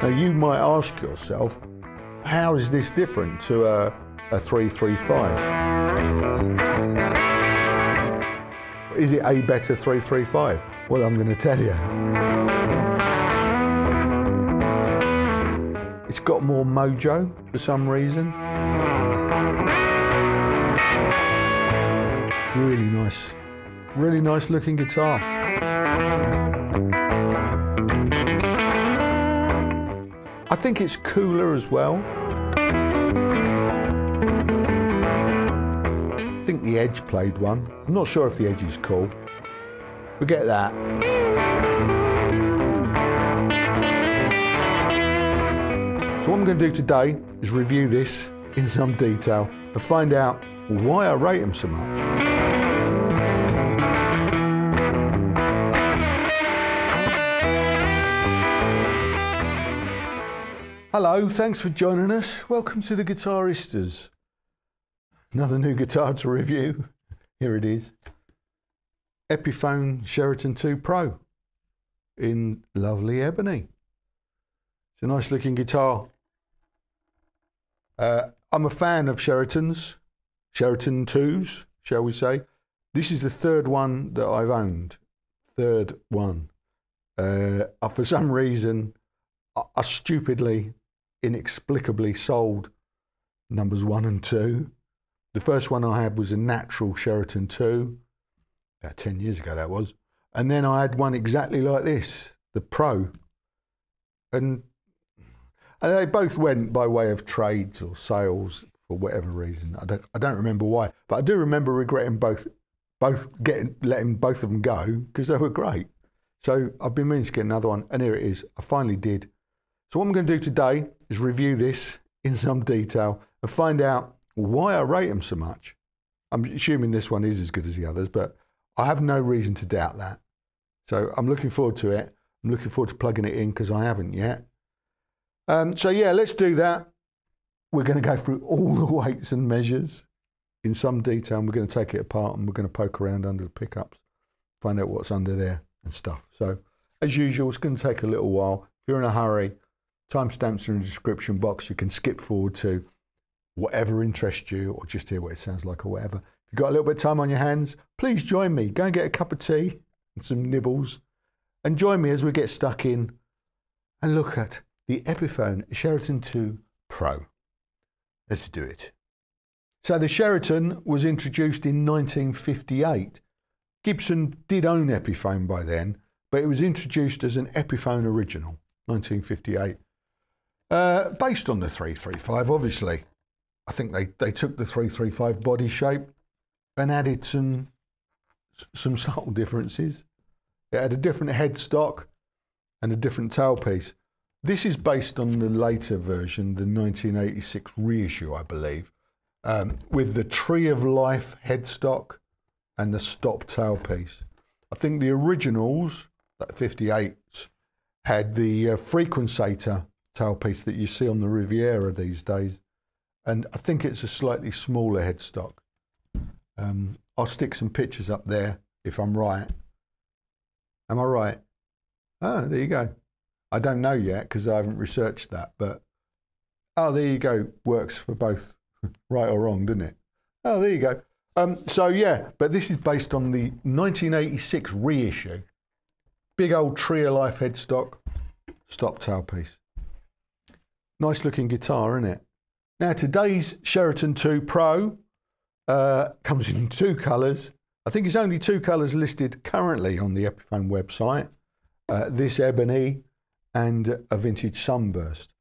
Now you might ask yourself, how is this different to a 335? Is it a better 335? Well, I'm going to tell you. It's got more mojo for some reason. Really nice looking guitar. I think it's cooler as well. I think the Edge played one. I'm not sure if the Edge is cool. Forget that. So what I'm going to do today is review this in some detail and find out why I rate them so much. Hello, thanks for joining us. Welcome to the Guitaristas. Another new guitar to review. Here it is. Epiphone Sheraton II Pro in lovely ebony. It's a nice looking guitar. I'm a fan of Sheratons, Sheraton 2s, shall we say. This is the third one that I've owned. Third one. For some reason, I stupidly, inexplicably sold numbers 1 and 2. The first one I had was a natural Sheraton 2, about 10 years ago that was. And then I had one exactly like this, the Pro. And they both went by way of trades or sales for whatever reason. I don't remember why, but I do remember regretting letting both of them go because they were great. So I've been meaning to get another one, and here it is. I finally did. So what I'm going to do today is review this in some detail and find out why I rate them so much. I'm assuming this one is as good as the others, but I have no reason to doubt that. So I'm looking forward to it. I'm looking forward to plugging it in because I haven't yet. So yeah, let's do that. We're going to go through all the weights and measures in some detail, and we're going to take it apart and we're going to poke around under the pickups, find out what's under there and stuff. So as usual, it's going to take a little while. If you're in a hurry, timestamps are in the description box. You can skip forward to whatever interests you or just hear what it sounds like or whatever. If you've got a little bit of time on your hands, please join me. Go and get a cup of tea and some nibbles and join me as we get stuck in and look at the Epiphone Sheraton II Pro. Let's do it. So the Sheraton was introduced in 1958. Gibson did own Epiphone by then, but it was introduced as an Epiphone original, 1958. Based on the 335, obviously. I think they took the 335 body shape and added some subtle differences. It had a different headstock and a different tailpiece. This is based on the later version, the 1986 reissue, I believe, with the Tree of Life headstock and the stop tailpiece. I think the originals, like 58s, had the frequencator tailpiece that you see on the Riviera these days. And I think it's a slightly smaller headstock. I'll stick some pictures up there if I'm right. Am I right? Oh, there you go. I don't know yet because I haven't researched that, but oh, there you go. Works for both, right or wrong, doesn't it? Oh, there you go. So yeah, but this is based on the 1986 reissue. Big old Tree of Life headstock, stop tailpiece. Nice looking guitar, isn't it? Now today's Sheraton II Pro comes in 2 colours. I think it's only 2 colours listed currently on the Epiphone website. This ebony and a vintage sunburst.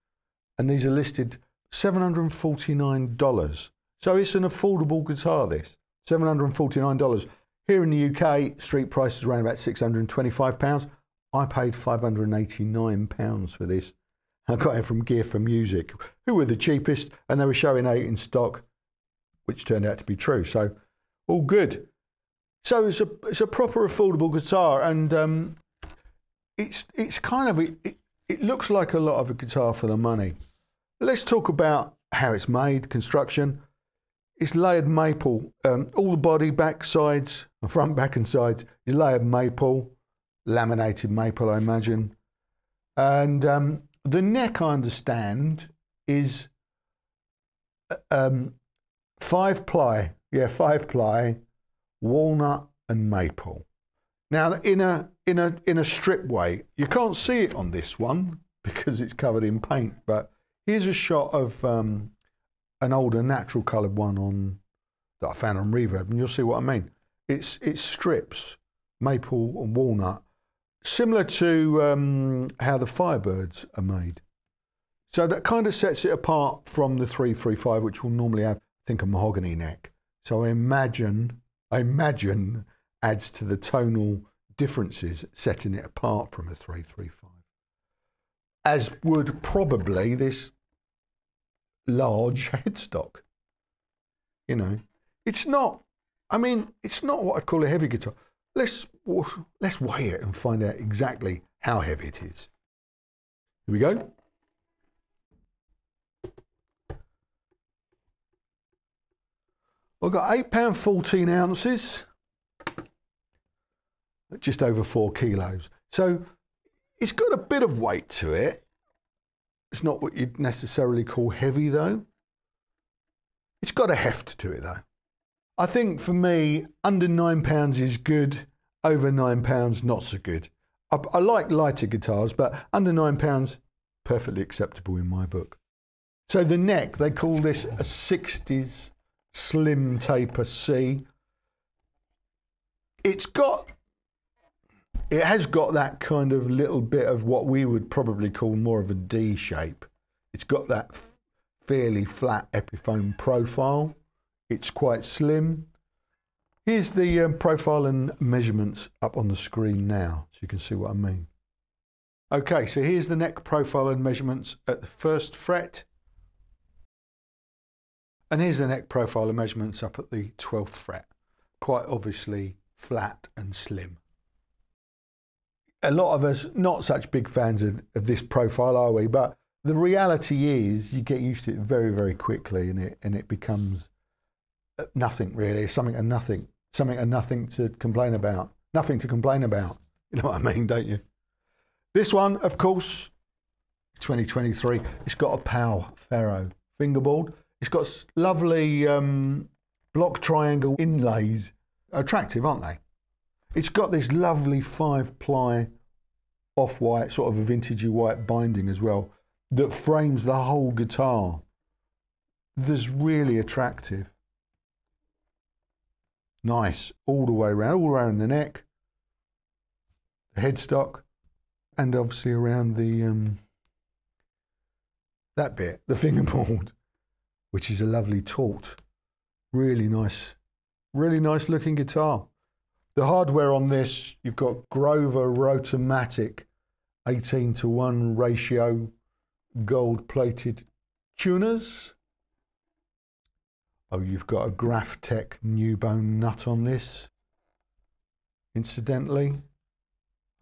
And these are listed $749. So it's an affordable guitar, this. $749. Here in the UK, street price is around about £625. I paid £589 for this. I got it from Gear for Music, who were the cheapest, and they were showing 8 in stock, which turned out to be true. So all good. So it's a proper affordable guitar, and it's kind of it looks like a lot of a guitar for the money. Let's talk about how it's made, construction. It's layered maple. All the body, back, sides, front, back and sides is layered maple, laminated maple, I imagine. And The neck, I understand, is 5-ply. Yeah, 5-ply, walnut and maple. Now, in a strip weight, you can't see it on this one because it's covered in paint. But here's a shot of an older natural coloured one that I found on Reverb, and you'll see what I mean. It's strips, maple and walnut, similar to how the Firebirds are made. So that kind of sets it apart from the 335, which will normally have, I think, a mahogany neck. So I imagine adds to the tonal differences, setting it apart from a 335. As would probably this large headstock. You know, it's not, I mean, it's not what I'd call a heavy guitar. Let's weigh it and find out exactly how heavy it is. Here we go. I've got £8 14 ounces, just over 4 kilos. So it's got a bit of weight to it. It's not what you'd necessarily call heavy though. It's got a heft to it though. I think for me, under £9 is good, over £9 not so good. I like lighter guitars, but under £9, perfectly acceptable in my book. So the neck, they call this a 60s slim taper C. It has got that kind of little bit of what we would probably call more of a D shape. It's got that fairly flat Epiphone profile. It's quite slim. Here's the profile and measurements up on the screen now, so you can see what I mean. Okay, so here's the neck profile and measurements at the 1st fret. And here's the neck profile and measurements up at the 12th fret. Quite obviously flat and slim. A lot of us, not such big fans of this profile, are we? But the reality is you get used to it very, very quickly, and it becomes nothing really, something and nothing to complain about. Nothing to complain about. You know what I mean, don't you? This one, of course, 2023, it's got a Powell Ferro fingerboard. It's got lovely block triangle inlays. Attractive, aren't they? It's got this lovely 5-ply off-white, sort of a vintagey white binding as well, that frames the whole guitar. That's really attractive. Nice, all the way around, all around the neck, the headstock, and obviously around the that bit, the fingerboard, which is a lovely taut. Really nice looking guitar. The hardware on this, you've got Grover Rotomatic 18:1 ratio gold-plated tuners. Oh, you've got a Graphtec new bone nut on this. Incidentally,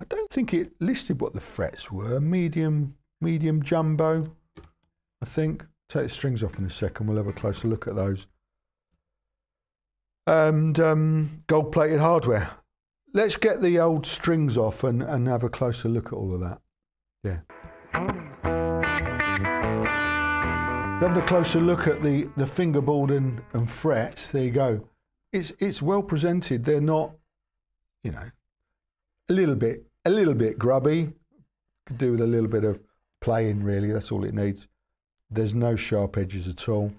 I don't think it listed what the frets were. Medium jumbo, I think. Take the strings off in a second. We'll have a closer look at those. And gold-plated hardware. Let's get the old strings off and have a closer look at all of that. Yeah. Having a closer look at the fingerboard and frets. There you go. It's well presented. They're not, you know, a little bit grubby. Could do with a little bit of playing. Really, that's all it needs. There's no sharp edges at all.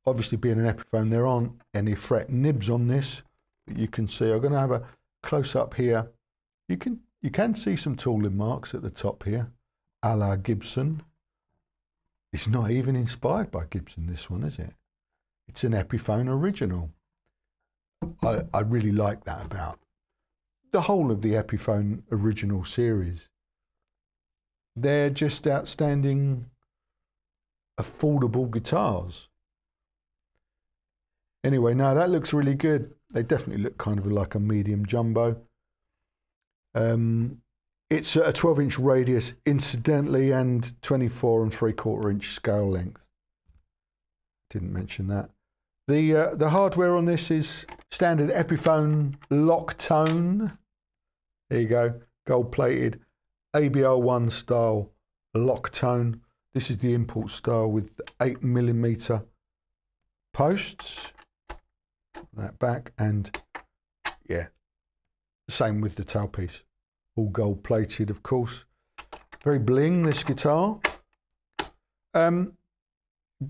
Obviously, being an Epiphone, there aren't any fret nibs on this that you can see. I'm going to have a close up here. You can see some tooling marks at the top here, a la Gibson. It's not even inspired by Gibson, this one, is it? It's an Epiphone original. I really like that about the whole of the Epiphone original series. They're just outstanding, affordable guitars. Anyway, no, that looks really good. They definitely look kind of like a medium jumbo. It's a 12-inch radius, incidentally, and 24 3/4 inch scale length. Didn't mention that. The hardware on this is standard Epiphone lock tone. There you go, gold-plated ABR1 style lock tone. This is the import style with the 8mm posts. That back, and yeah, same with the tailpiece. All gold plated, of course. Very bling, this guitar.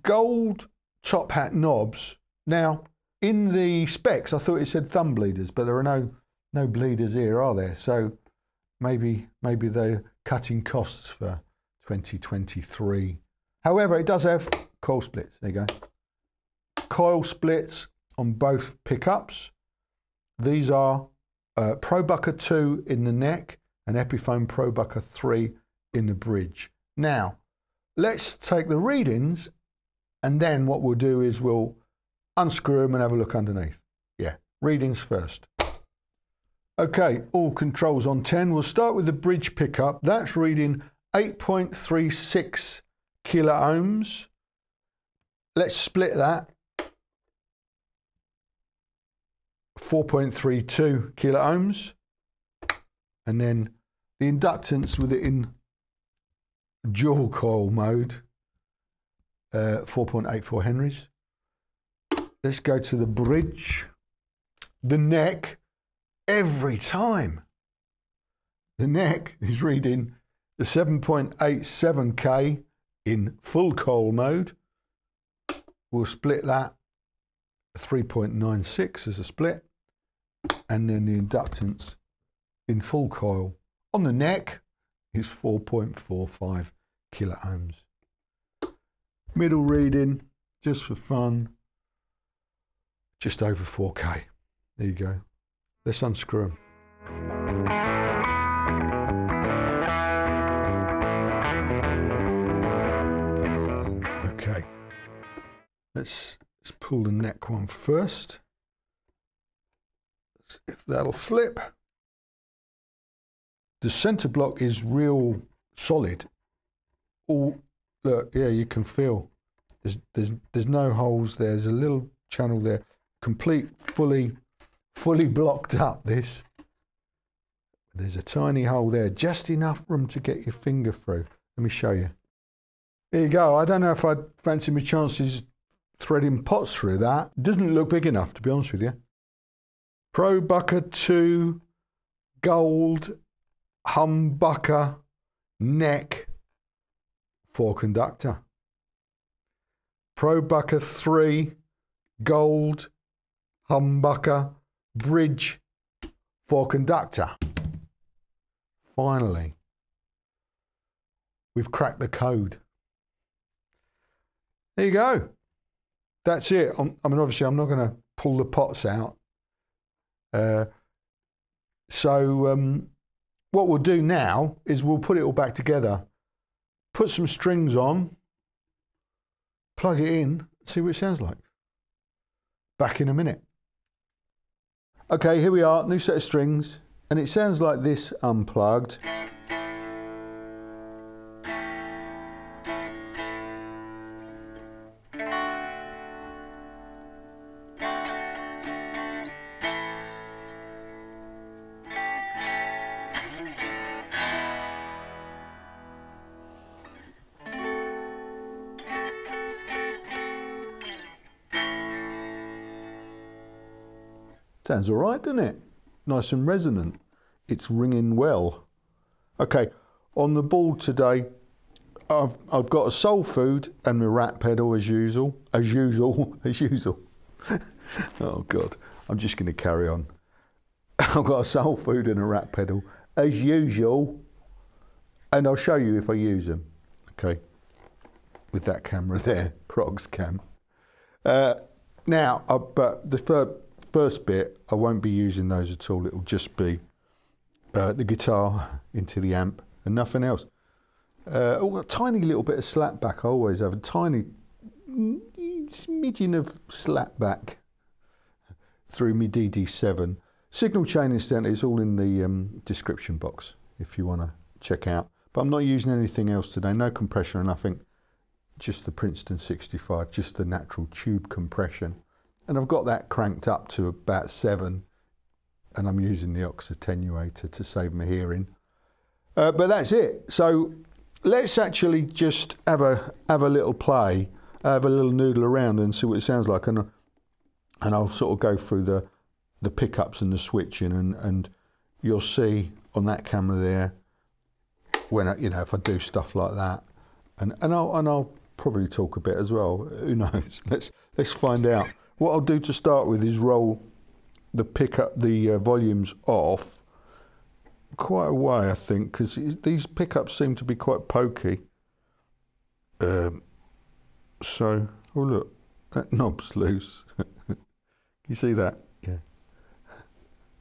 Gold top hat knobs. Now, in the specs, I thought it said thumb bleeders, but there are no bleeders here, are there? So maybe they're cutting costs for 2023. However, it does have coil splits. There you go. Coil splits on both pickups. These are Probucker 2 in the neck and Epiphone Probucker 3 in the bridge. Now, let's take the readings, and then what we'll do is we'll unscrew them and have a look underneath. Yeah, readings first. Okay, all controls on 10. We'll start with the bridge pickup. That's reading 8.36 kilo ohms. Let's split that. 4.32 kilo ohms. And then the inductance with it in dual coil mode, 4.84 Henrys. Let's go to the bridge. The neck, every time. The neck is reading the 7.87K in full coil mode. We'll split that 3.96 as a split, and then the inductance in full coil on the neck is 4.45 kilo ohms. Middle reading, just for fun, just over 4K. There you go. Let's unscrew them. Okay, let's pull the neck one first. Let's see if that'll flip. The center block is real solid. All, look, yeah, you can feel there's no holes there. There's a little channel there, fully blocked up. This, there's a tiny hole there, just enough room to get your finger through. Let me show you. There you go. I don't know if I'd fancy my chances threading pots through that. It doesn't look big enough, to be honest with you. Probucker 2 gold humbucker neck 4-conductor. Probucker 3 gold humbucker bridge 4-conductor. Finally, we've cracked the code. There you go. That's it. I mean, obviously, I'm not going to pull the pots out. What we'll do now is we'll put it all back together, put some strings on, plug it in, see what it sounds like. Back in a minute. Okay, here we are, new set of strings, and it sounds like this unplugged. Sounds all right, doesn't it? Nice and resonant. It's ringing well. Okay, on the board today, I've got a soul food and my rat pedal as usual. As usual. Oh God, I'm just going to carry on. I've got a soul food and a rat pedal as usual, and I'll show you if I use them. Okay, with that camera there, Crocs cam. But the first bit, I won't be using those at all. It'll just be the guitar into the amp and nothing else. A tiny little bit of slap back. I always have a tiny smidgen of slap back through my DD7. Signal chain, incidentally, is all in the description box if you want to check out. But I'm not using anything else today. No compression or nothing. Just the Princeton 65, just the natural tube compression. And I've got that cranked up to about 7, and I'm using the aux attenuator to save my hearing. But that's it. So let's actually just have a little play, have a little noodle around and see what it sounds like, and I'll sort of go through the pickups and the switching, and you'll see on that camera there when you know, if I do stuff like that, and I'll probably talk a bit as well. Who knows? Let's find out. What I'll do to start with is roll the volumes off quite a way, I think, because these pickups seem to be quite pokey. So, oh look, that knob's loose. You see that? Yeah.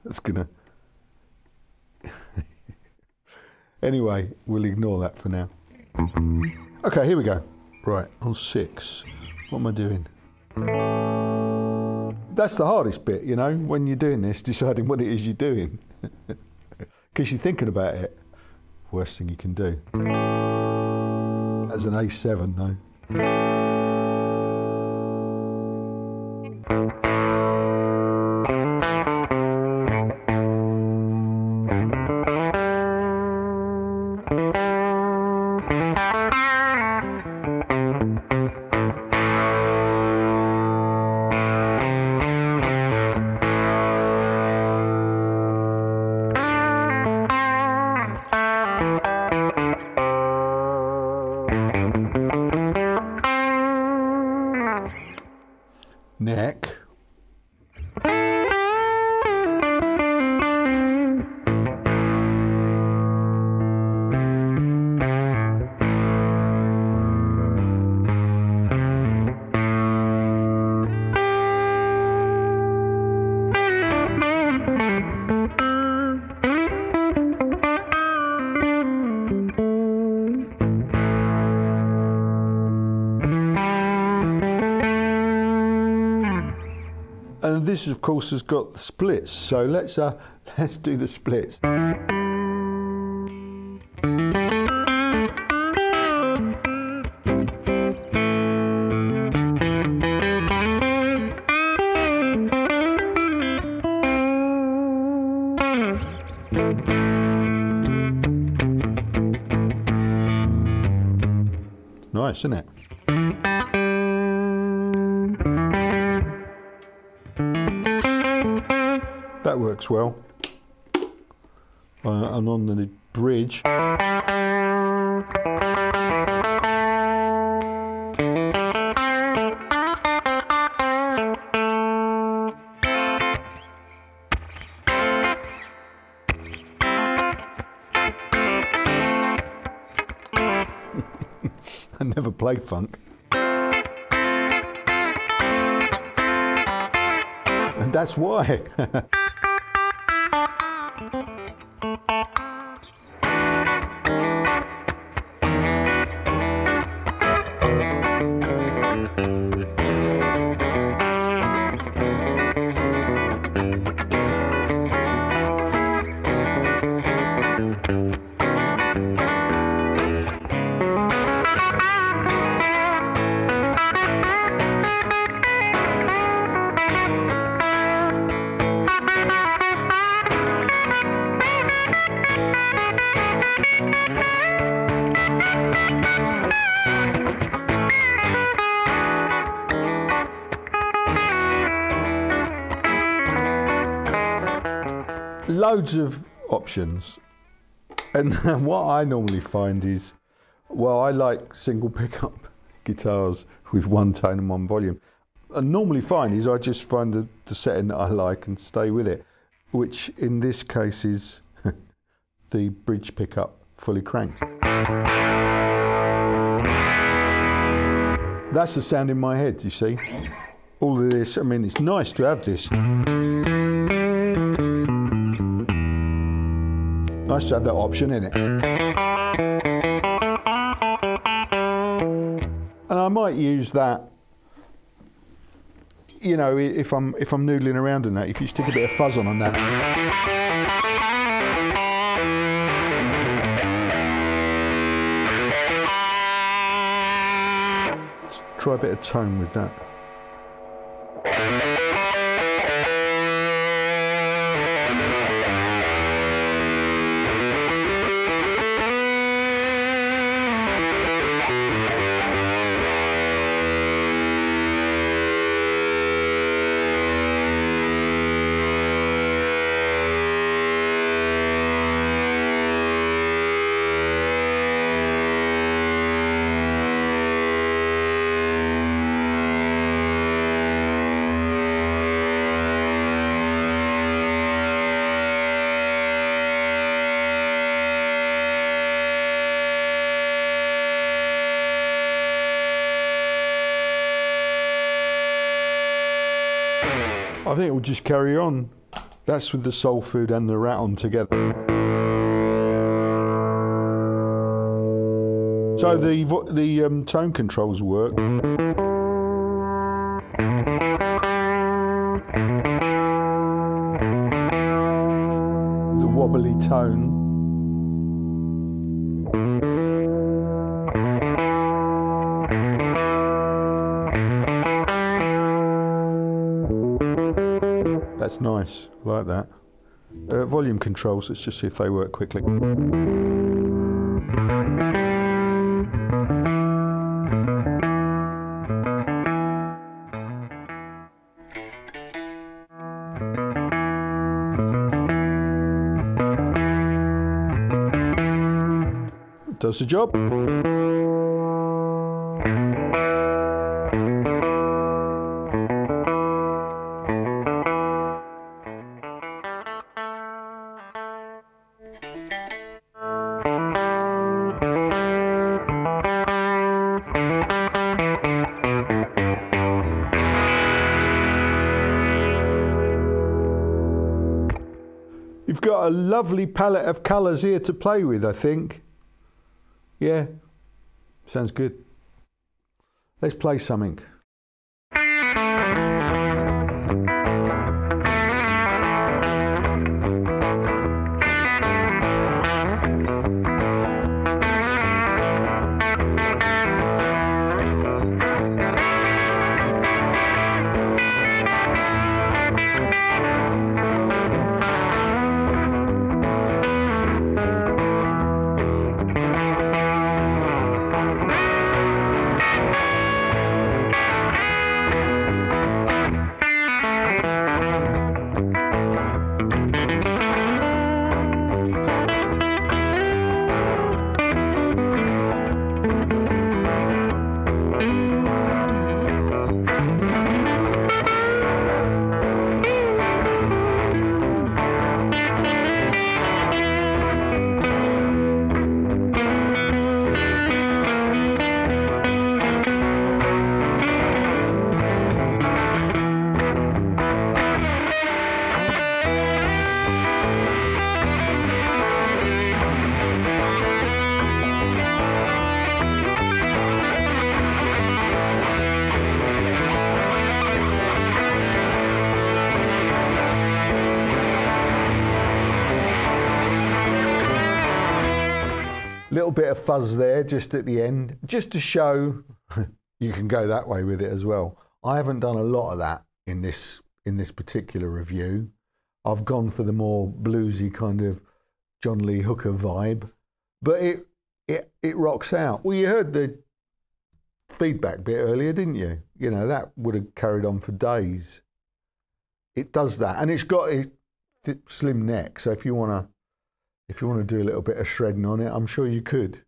That's gonna... Anyway, we'll ignore that for now. Okay, here we go. Right, on 6. What am I doing? That's the hardest bit, you know, when you're doing this, deciding what it is you're doing. Because you're thinking about it. Worst thing you can do. That's an A7 though. Neck. And this, of course, has got splits. So let's do the splits. Nice, isn't it? That works well. And on the bridge, I never played funk. And that's why. Loads of options, and what I normally find is, well, I like single pickup guitars with one tone and one volume. And normally find is I just find the setting that I like and stay with it, which in this case is the bridge pickup fully cranked. That's the sound in my head, you see. All of this, I mean, it's nice to have this. Nice to have that option in it. And I might use that, you know, if I'm noodling around in that, if you stick a bit of fuzz on that. Let's try a bit of tone with that. I think we'll just carry on. That's with the soul food and the raton together. So the tone controls work. The wobbly tone. That's nice, I like that. Volume controls, let's just see if they work quickly. Does the job. You've got a lovely palette of colours here to play with, I think. Yeah, sounds good. Let's play something. Little bit of fuzz there just at the end, just to show you can go that way with it as well. I haven't done a lot of that in this particular review. I've gone for the more bluesy kind of John Lee Hooker vibe, but it rocks out. Well, you heard the feedback bit earlier, didn't you? You know, that would have carried on for days. It does that, and it's got a slim neck, so if you want to do a little bit of shredding on it, I'm sure you could.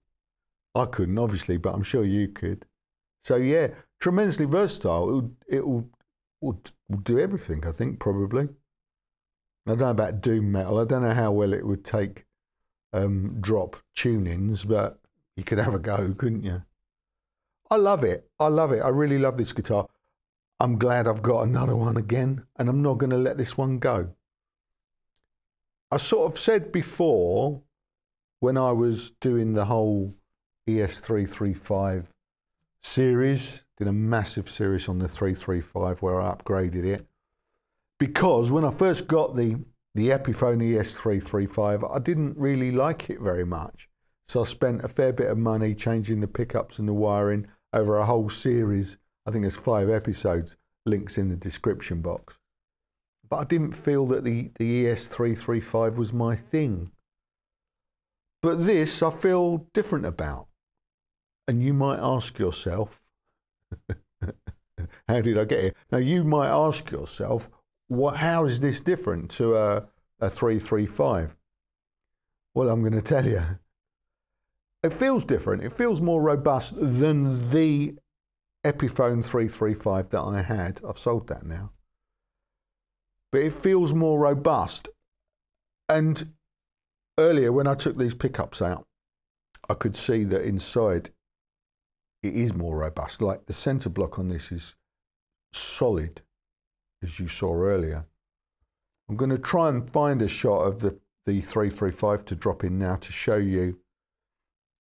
I couldn't, obviously, but I'm sure you could. So yeah, tremendously versatile. It will do everything, I think, probably. I don't know about doom metal. I don't know how well it would take drop tunings, but you could have a go, couldn't you? I love it. I love it. I really love this guitar. I'm glad I've got another one again, and I'm not going to let this one go. I sort of said before, when I was doing the whole ES335 series, did a massive series on the 335 where I upgraded it, because when I first got the Epiphone ES335, I didn't really like it very much. So I spent a fair bit of money changing the pickups and the wiring over a whole series. I think there's 5 episodes, links in the description box. But I didn't feel that the ES335 was my thing. But this I feel different about. And you might ask yourself, how did I get here? Now you might ask yourself, how is this different to a 335? Well, I'm going to tell you. It feels different. It feels more robust than the Epiphone 335 that I had. I've sold that now. But it feels more robust. And earlier when I took these pickups out, I could see that inside it is more robust. Like the centre block on this is solid. as you saw earlier. I'm going to try and find a shot of the 335 to drop in now to show you,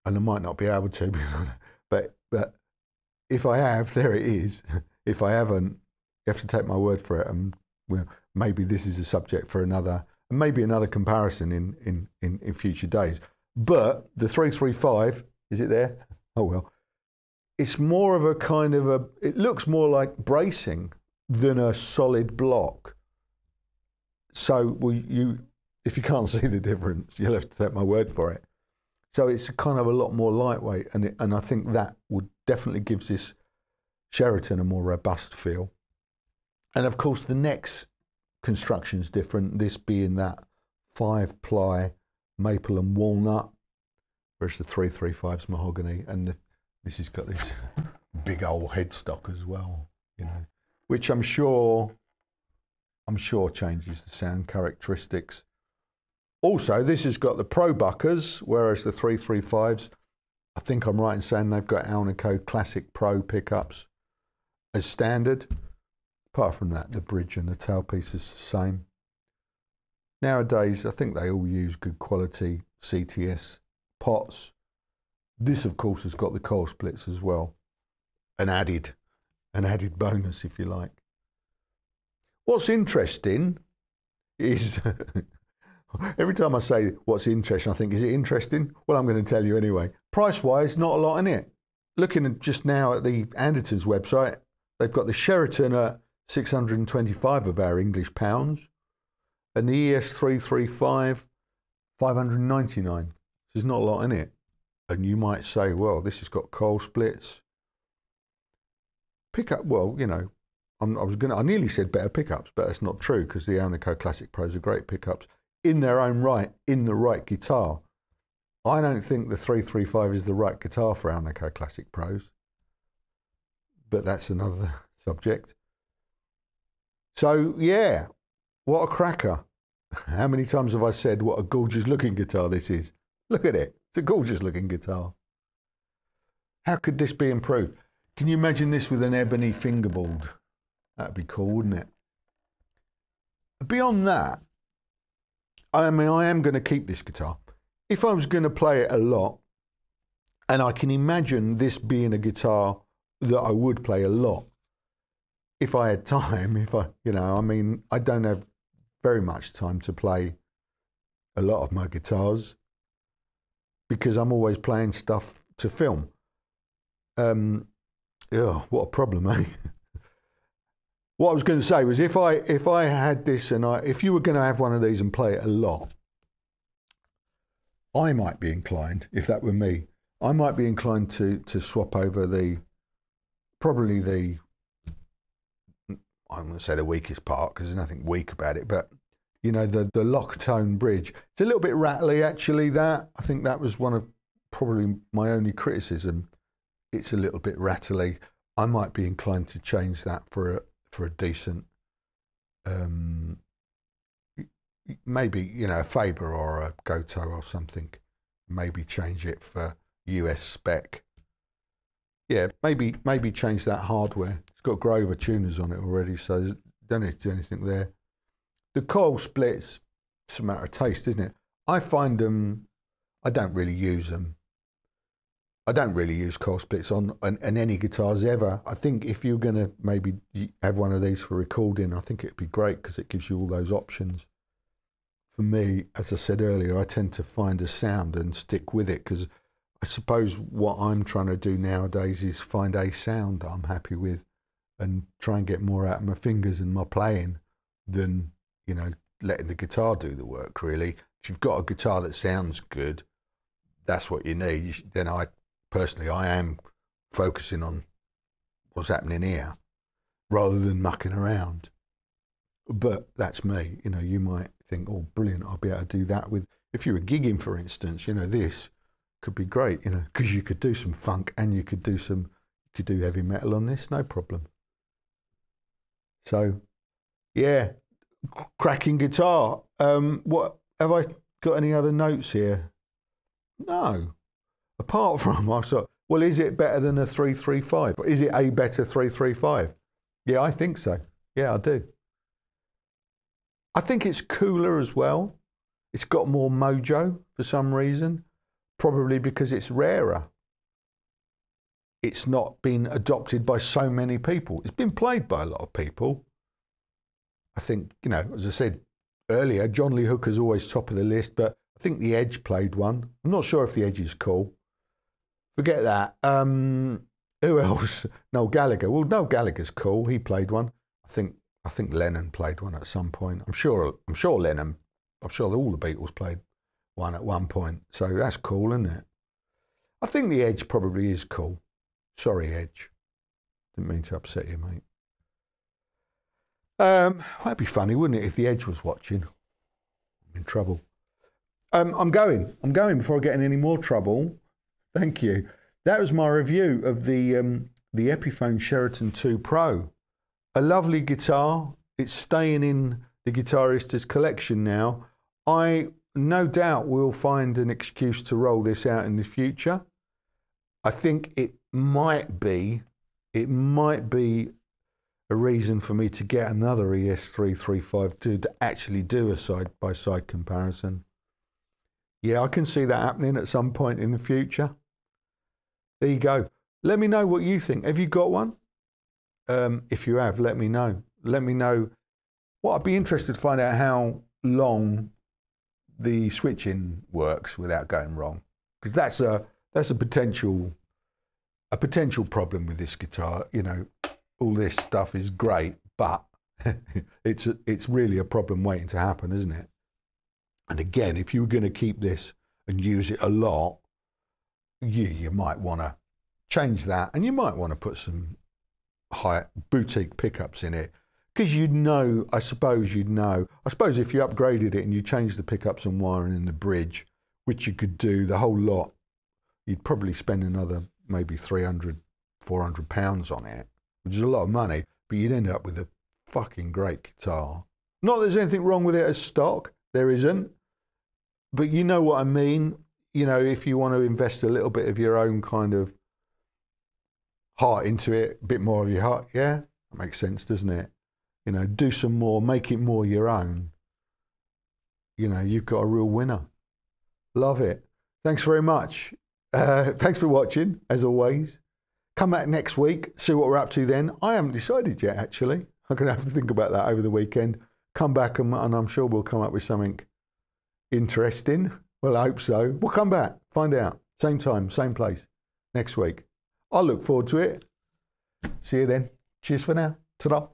and I might not be able to, but if I have, there it is. If I haven't, you have to take my word for it, and well, maybe this is a subject for another, and maybe another comparison in future days. But the 335, is it there? Oh well. It's more of a kind of a, it looks more like bracing than a solid block. So if you can't see the difference, you'll have to take my word for it. So it's kind of a lot more lightweight, and I think that would definitely gives this Sheraton a more robust feel. And of course the neck's construction is different, this being that 5-ply maple and walnut, whereas the 335's mahogany, and this has got this big old headstock as well, you know, which I'm sure changes the sound characteristics. Also, this has got the Pro buckers, whereas the 335s, I think I'm right in saying they've got Alnico Classic Pro pickups as standard. Apart from that, the bridge and the tailpiece is the same. Nowadays, I think they all use good quality CTS pots. This, of course, has got the coil splits as well. An added bonus, if you like. What's interesting is, every time I say what's interesting, I think, is it interesting? Well, I'm going to tell you anyway. Price-wise, not a lot in it. Looking just now at the Anderton's website, they've got the Sheraton at 625 of our English pounds, and the ES335, 599. There's not a lot in it. And you might say, well, this has got coil splits. Pickup, well, you know, I nearly said better pickups, but that's not true, because the Alnico Classic Pros are great pickups in their own right, in the right guitar. I don't think the 335 is the right guitar for Alnico Classic Pros, but that's another subject. So yeah, what a cracker. How many times have I said what a gorgeous looking guitar this is? Look at it, it's a gorgeous looking guitar. How could this be improved? Can you imagine this with an ebony fingerboard? That'd be cool, wouldn't it? Beyond that, I mean, I am going to keep this guitar. If I was going to play it a lot, and I can imagine this being a guitar that I would play a lot, if I had time, you know, I mean, I don't have very much time to play a lot of my guitars because I'm always playing stuff to film. Oh, what a problem, eh? What I was going to say was, if I had this, and if you were going to have one of these and play it a lot, I might be inclined, if that were me, I might be inclined to swap over probably the, I'm going to say the weakest part, because there's nothing weak about it, but you know, the lock tone bridge. It's a little bit rattly, actually. That, I think that was one of probably my only criticism. It's a little bit rattly. I might be inclined to change that for a decent, maybe, you know, a Faber or a Goto or something. Maybe change it for US spec. Yeah, maybe change that hardware. It's got Grover tuners on it already, so don't need to do anything there. The coil splits, it's a matter of taste, isn't it? I find them, I don't really use them. I don't really use coil splits on any guitars ever. I think if you're going to maybe have one of these for recording, I think it'd be great because it gives you all those options. For me, as I said earlier, I tend to find a sound and stick with it, because I suppose what I'm trying to do nowadays is find a sound that I'm happy with and try and get more out of my fingers and my playing than, you know, letting the guitar do the work, really. If you've got a guitar that sounds good, that's what you need. Then personally, I am focusing on what's happening here rather than mucking around. But that's me. You know, you might think, oh, brilliant, I'll be able to do that with, if you were gigging, for instance, you know, this could be great, you know, because you could do some funk and you could do heavy metal on this, no problem. So, yeah, cracking guitar. What have I got any other notes here? No. Apart from, I thought, well, is it better than a 335? Is it a better 335? Yeah, I think so. Yeah, I do. I think it's cooler as well. It's got more mojo for some reason, probably because it's rarer. It's not been adopted by so many people. It's been played by a lot of people. I think, you know, as I said earlier, John Lee Hooker's always top of the list, but I think the Edge played one. I'm not sure if the Edge is cool. Forget that. Who else? Noel Gallagher. Well, Noel Gallagher's cool. He played one. I think Lennon played one at some point. I'm sure Lennon. I'm sure all the Beatles played one at one point. So that's cool, isn't it? I think the Edge probably is cool. Sorry, Edge. Didn't mean to upset you, mate. That'd be funny, wouldn't it, if the Edge was watching? I'm in trouble. I'm going before I get in any more trouble. Thank you. That was my review of the Epiphone Sheraton II Pro. A lovely guitar. It's staying in the Guitaristas collection now. I no doubt will find an excuse to roll this out in the future. I think it might be a reason for me to get another ES335 to actually do a side-by-side comparison. Yeah, I can see that happening at some point in the future. There you go. Let me know what you think. Have you got one? If you have, let me know. Let me know. Well, I'd be interested to find out how long the switching works without going wrong, because that's a potential problem with this guitar. You know, all this stuff is great, but it's really a problem waiting to happen, isn't it? And again, if you were going to keep this and use it a lot, you might want to change that, and you might want to put some high boutique pickups in it, because I suppose if you upgraded it and you changed the pickups and wiring in the bridge, which you could do the whole lot, you'd probably spend another maybe 300, 400 pounds on it, which is a lot of money, but you'd end up with a fucking great guitar. Not that there's anything wrong with it as stock, there isn't, but you know what I mean. You know, if you want to invest a little bit of your own kind of heart into it, a bit more of your heart, yeah, that makes sense, doesn't it? You know, do some more, make it more your own. You know, you've got a real winner. Love it. Thanks very much. Thanks for watching, as always. Come back next week, see what we're up to then. I haven't decided yet, actually. I'm going to have to think about that over the weekend. Come back and I'm sure we'll come up with something interesting. Well, I hope so. We'll come back, find out. Same time, same place, next week. I'll look forward to it. See you then. Cheers for now. Ta-da.